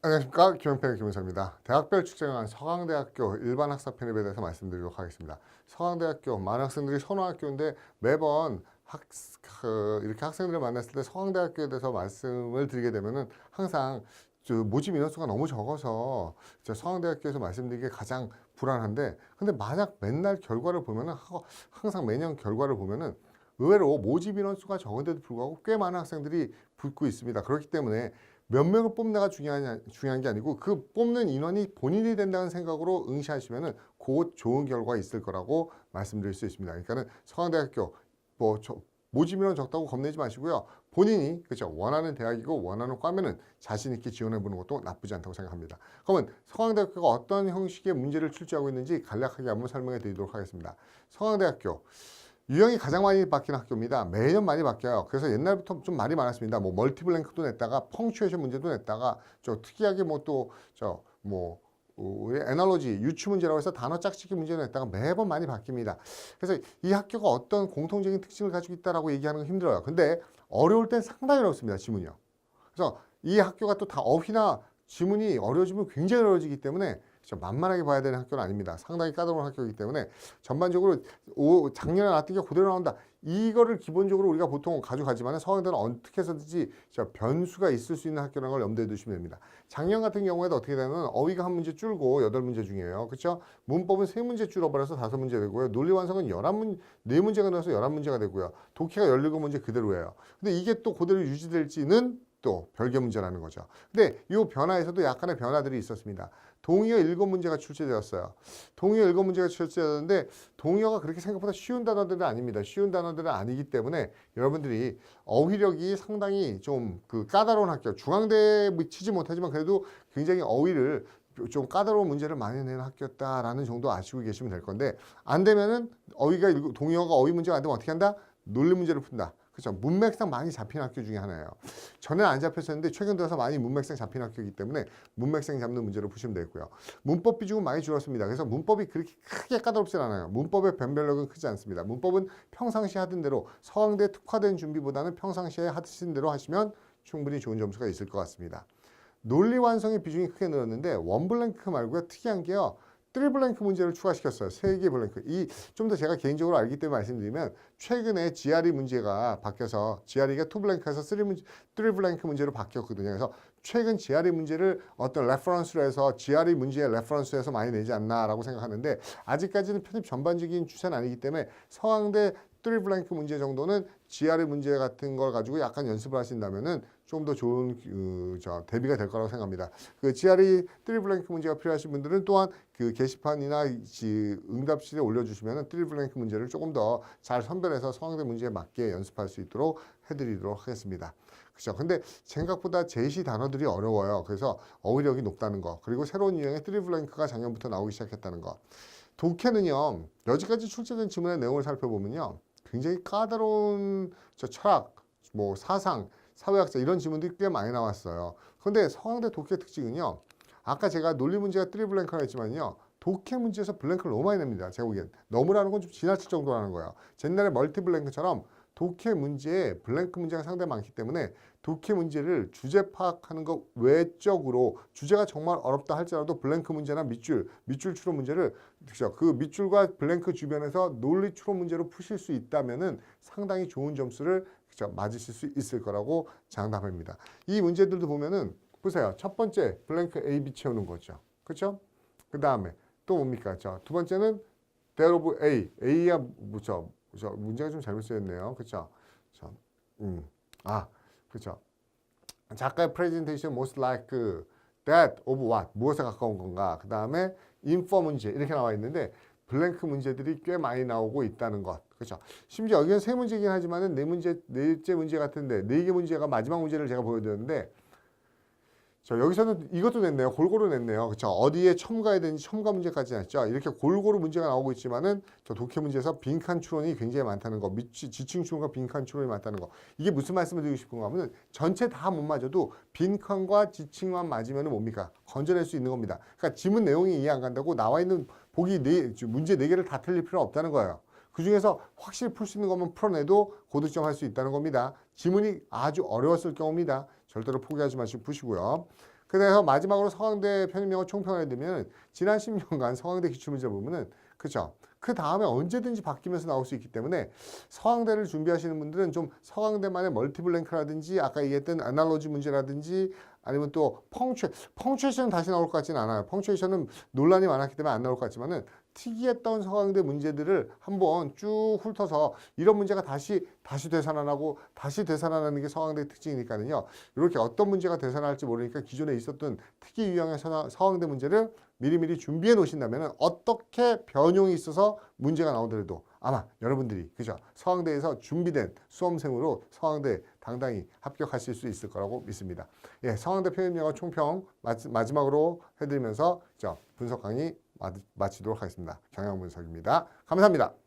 안녕하십니까, 김영평 김은서입니다. 대학별 축제가 서강대학교 일반 학사 편입에 대해서 말씀드리도록 하겠습니다. 서강대학교 많은 학생들이 선호한 학교인데 매번 이렇게 학생들을 만났을 때 서강대학교에 대해서 말씀을 드리게 되면은 항상 모집 인원수가 너무 적어서 서강대학교에서 말씀드리기에 가장 불안한데, 근데 만약 맨날 결과를 보면은 항상 매년 결과를 보면은 의외로 모집 인원수가 적은데도 불구하고 꽤 많은 학생들이 붙고 있습니다. 그렇기 때문에 몇 명을 뽑나가 중요한 게 아니고 그 뽑는 인원이 본인이 된다는 생각으로 응시하시면은 곧 좋은 결과가 있을 거라고 말씀드릴 수 있습니다. 그러니까는 서강대학교 모집 인원 적다고 겁내지 마시고요. 본인이 그렇죠, 원하는 대학이고 원하는 과면은 자신 있게 지원해 보는 것도 나쁘지 않다고 생각합니다. 그러면 서강대학교가 어떤 형식의 문제를 출제하고 있는지 간략하게 한번 설명해 드리도록 하겠습니다. 서강대학교 유형이 가장 많이 바뀌는 학교입니다. 매년 많이 바뀌어요. 그래서 옛날부터 좀 말이 많았습니다. 뭐 멀티블랭크도 냈다가 펑츄에이션 문제도 냈다가 특이하게 애널로지 유추 문제라고 해서 단어 짝짓기 문제도 냈다가 매번 많이 바뀝니다. 그래서 이 학교가 어떤 공통적인 특징을 가지고 있다라고 얘기하는 건 힘들어요. 근데 어려울 땐 상당히 어렵습니다. 지문이요. 그래서 이 학교가 또 다 어휘나 지문이 어려워지면 굉장히 어려워지기 때문에 만만하게 봐야 되는 학교는 아닙니다. 상당히 까다로운 학교이기 때문에 전반적으로 작년에 나왔던 게 그대로 나온다. 이거를 기본적으로 우리가 보통 가져가지만 서강대는 어떻게 해서든지 변수가 있을 수 있는 학교라는 걸 염두에 두시면 됩니다. 작년 같은 경우에도 어떻게 되면 어휘가 한 문제 줄고 8문제 중이에요. 그렇죠? 문법은 3문제 줄어버려서 5문제 되고요. 논리 완성은 4문제가 늘어서 11문제가 되고요. 독해가 17문제 그대로예요. 근데 이게 또 그대로 유지될지는 또 별개 문제라는 거죠. 근데 이 변화에서도 약간의 변화들이 있었습니다. 동의어 7문제가 출제되었어요. 동의어 7문제가 출제되었는데 동의어가 그렇게 생각보다 쉬운 단어들은 아닙니다. 쉬운 단어들은 아니기 때문에 여러분들이 어휘력이 상당히 좀 까다로운 학교, 중앙대에 치지 못하지만 그래도 굉장히 어휘를 좀 까다로운 문제를 많이 내는 학교였다라는 정도 아시고 계시면 될 건데, 안 되면은 동의어가 어휘 문제가 안 되면 어떻게 한다? 논리 문제를 푼다. 그렇죠. 문맥상 많이 잡힌 학교 중에 하나예요. 전에는 안 잡혔었는데 최근 들어서 많이 문맥상 잡힌 학교이기 때문에 문맥상 잡는 문제로 푸시면 되고요. 문법 비중은 많이 줄었습니다. 그래서 문법이 그렇게 크게 까다롭진 않아요. 문법의 변별력은 크지 않습니다. 문법은 평상시 하던 대로 서강대 특화된 준비보다는 평상시에 하신 대로 하시면 충분히 좋은 점수가 있을 것 같습니다. 논리 완성의 비중이 크게 늘었는데 원블랭크 말고요. 특이한 게요. 3블랭크 문제를 추가시켰어요. 3개의 블랭크. 좀 더 제가 개인적으로 알기 때문에 말씀드리면 최근에 GRE 문제가 바뀌어서 GRE가 2블랭크에서 3블랭크 문제로 바뀌었거든요. 그래서 최근 GRE 문제를 어떤 레퍼런스로 해서 GRE 문제의 레퍼런스에서 많이 내지 않나라고 생각하는데 아직까지는 편입 전반적인 추세는 아니기 때문에 서강대 3블랭크 문제 정도는 GRE 문제 같은 걸 가지고 약간 연습을 하신다면은 좀 더 좋은 대비가 될 거라고 생각합니다. GRE 3블랭크 문제가 필요하신 분들은 또한 게시판이나 응답실에 올려주시면 3블랭크 문제를 조금 더 잘 선별해서 서강대 문제에 맞게 연습할 수 있도록 해드리도록 하겠습니다. 그렇죠. 근데 생각보다 제시 단어들이 어려워요. 그래서 어휘력이 높다는 거, 그리고 새로운 유형의 3블랭크가 작년부터 나오기 시작했다는 거. 독해는요, 여지까지 출제된 지문의 내용을 살펴보면요, 굉장히 까다로운 철학, 사상, 사회학자 이런 지문들이 꽤 많이 나왔어요. 그런데 서강대 독해 특징은요, 아까 제가 논리 문제가 3블랭크라 했지만요, 독해 문제에서 블랭크를 너무 많이 냅니다. 제가 보기엔. 너무라는 건 좀 지나칠 정도라는 거예요. 옛날에 멀티블랭크처럼 독해 문제에 블랭크 문제가 상당히 많기 때문에 독해 문제를 주제 파악하는 것 외적으로 주제가 정말 어렵다 할지라도 블랭크 문제나 밑줄 추론 문제를 그 밑줄과 블랭크 주변에서 논리 추론 문제로 푸실 수 있다면은 상당히 좋은 점수를 맞으실 수 있을 거라고 장담합니다. 이 문제들도 보면은 보세요. 첫 번째 블랭크 A, B 채우는 거죠. 그렇죠? 그 다음에 또 뭡니까? 두 번째는 there of A, A가 문제가 좀 잘못 쓰였네요. 그렇죠? 그렇죠. 작가의 presentation most like that of what, 무엇에 가까운 건가. 그 다음에 infer 문제 이렇게 나와 있는데 블랭크 문제들이 꽤 많이 나오고 있다는 것. 그렇죠. 심지어 여기는 3문제이긴 하지만은 4째 문제 같은데 4개 문제가 마지막 문제를 제가 보여드렸는데 여기서는 이것도 냈네요. 골고루 냈네요. 그렇죠. 어디에 첨가해야 되는지 첨가 문제까지 냈죠. 이렇게 골고루 문제가 나오고 있지만은 독해 문제에서 빈칸 추론이 굉장히 많다는 거, 지층 추론과 빈칸 추론이 많다는 거. 이게 무슨 말씀을 드리고 싶은가 하면 전체 다 못 맞아도 빈칸과 지층만 맞으면 뭡니까? 건져낼 수 있는 겁니다. 그러니까 지문 내용이 이해 안 간다고 나와 있는 문제 4개를 다 틀릴 필요는 없다는 거예요. 그 중에서 확실히 풀 수 있는 것만 풀어내도 고득점 할 수 있다는 겁니다. 지문이 아주 어려웠을 경우입니다. 절대로 포기하지 마시고 보시고요. 그래서 마지막으로 서강대 편입영어 총평을 해드리면 지난 10년간 서강대 기출문제 보면은 그죠? 그 다음에 언제든지 바뀌면서 나올 수 있기 때문에 서강대를 준비하시는 분들은 좀 서강대만의 멀티플 랭크라든지 아까 얘기했던 아날로지 문제라든지 아니면 또 펑추에이션은 다시 나올 것 같지는 않아요. 펑추에이션은 논란이 많았기 때문에 안 나올 것 같지만은 특이했던 서강대 문제들을 한번 쭉 훑어서 이런 문제가 다시 되살아나고 다시 되살아나는 게 서강대 특징이니까요. 이렇게 어떤 문제가 되살아날지 모르니까 기존에 있었던 특이 유형의 서강대 문제를 미리미리 준비해 놓으신다면 어떻게 변형이 있어서 문제가 나오더라도 아마 여러분들이 그죠? 서강대에서 준비된 수험생으로 서강대 당당히 합격하실 수 있을 거라고 믿습니다. 예, 서강대 편입영어 총평 마지막으로 해드리면서 분석 강의 마치도록 하겠습니다. 경영분석입니다. 감사합니다.